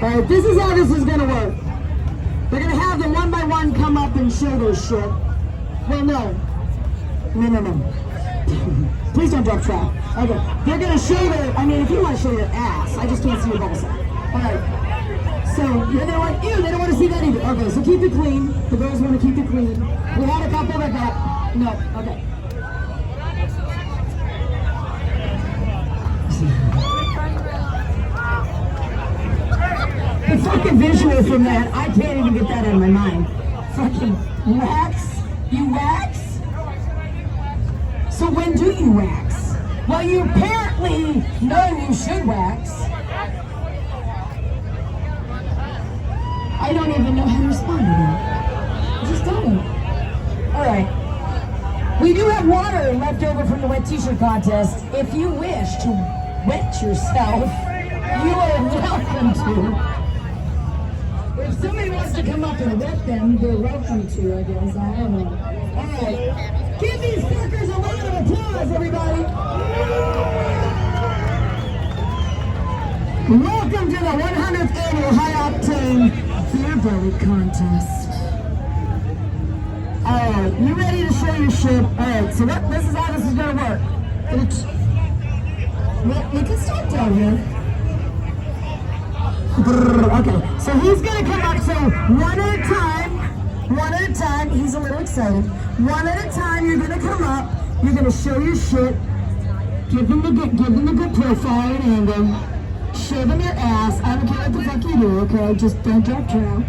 Alright, this is how this is gonna work. They're gonna have them one by one come up and show their shit. Well, no. Please don't drop trout. Okay. They're gonna show their, if you want to show your ass, I just can't see your ballsack. Alright. So, they're like, ew, they don't want to see that either. Okay, so keep it clean. The girls want to keep it clean. We had a couple that got, no, okay. The fucking visual from that, I can't even get that out of my mind. Fucking wax? You wax? So when do you wax? Well, you apparently know you should wax. I don't even know how to respond to that. I just don't. Alright. We do have water left over from the wet t-shirt contest. If you wish to wet yourself, you are welcome to. If somebody wants to come up and wet them, they're welcome to, I guess. I don't know. Alright. Give these fuckers a round of applause, everybody. Welcome to the 100th annual High Octane Beer Belly Contest. Alright, you ready to show your shit? Alright, so this is how this is going to work. We can start down here. Okay, so he's going to come up, so one at a time, he's a little excited. One at a time, you're going to come up, you're going to show your shit, give them the good profile and angle, show them your ass. I don't care what the fuck you do, okay? Just don't drop trout,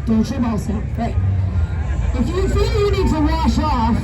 don't show ball sack, right? If you feel you need to wash off,